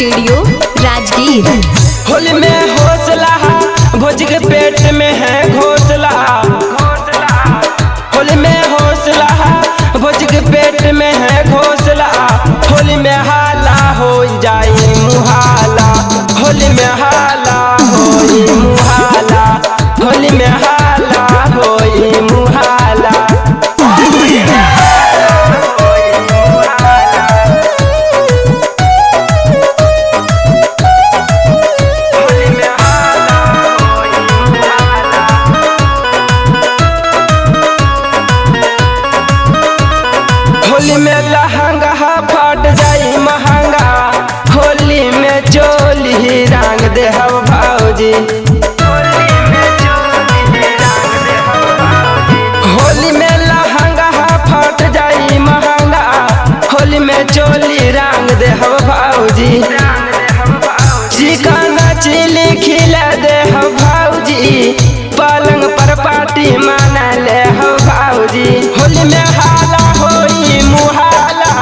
Studio Rajgir. Holi में हौसला भोज के पेट में है घोसला। होली में हौसला भोज के पेट में है घोसला। होली में हाला हो जाए मुहाला। होली में हाला हो मुहाला। होली में हाला हो मुहाला। होली में लहंगा फट जाई महंगा। होली में चोली रंग दे भौजी। होली में लहंगा फट जाई महंगा। होली में चोली रंग दे भौजी। चिकन चिली खिला दे भौजी। पलंग पर पार्टी मना ले भौजी। होली में हाला होई मुहाला।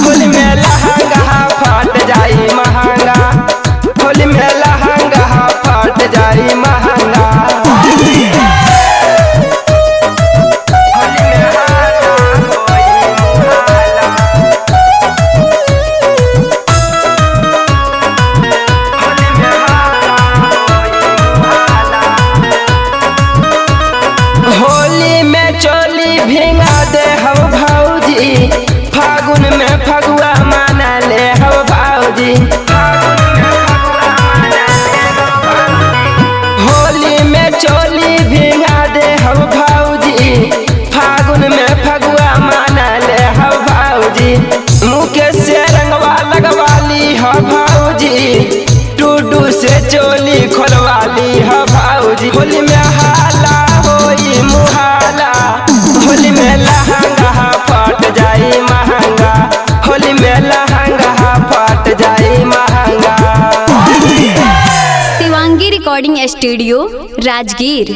होली में लहंगा फट जाई महंगा। होली में लहंगा फट जाई महंगा। होली में हाला होई मुहाला। होली में हाला होई मुहाला। होली में चोली भिंगा दे हव भौजी। फागुन में फगुआ माना ले हव भौजी। होली में चोली भिंगा दे हव भौजी। फागुन में फगुआ माना ले हव भौजी। मुके से रंगवा लगवाली ह भौजी। टूडू से चोली खोलवाली ह भौजी। होली में हाला होई मुहाला। होली में लहंगा फट जाई महंगा। होली में लहंगा फट जाई महंगा। Shivangi recording studio Rajgir.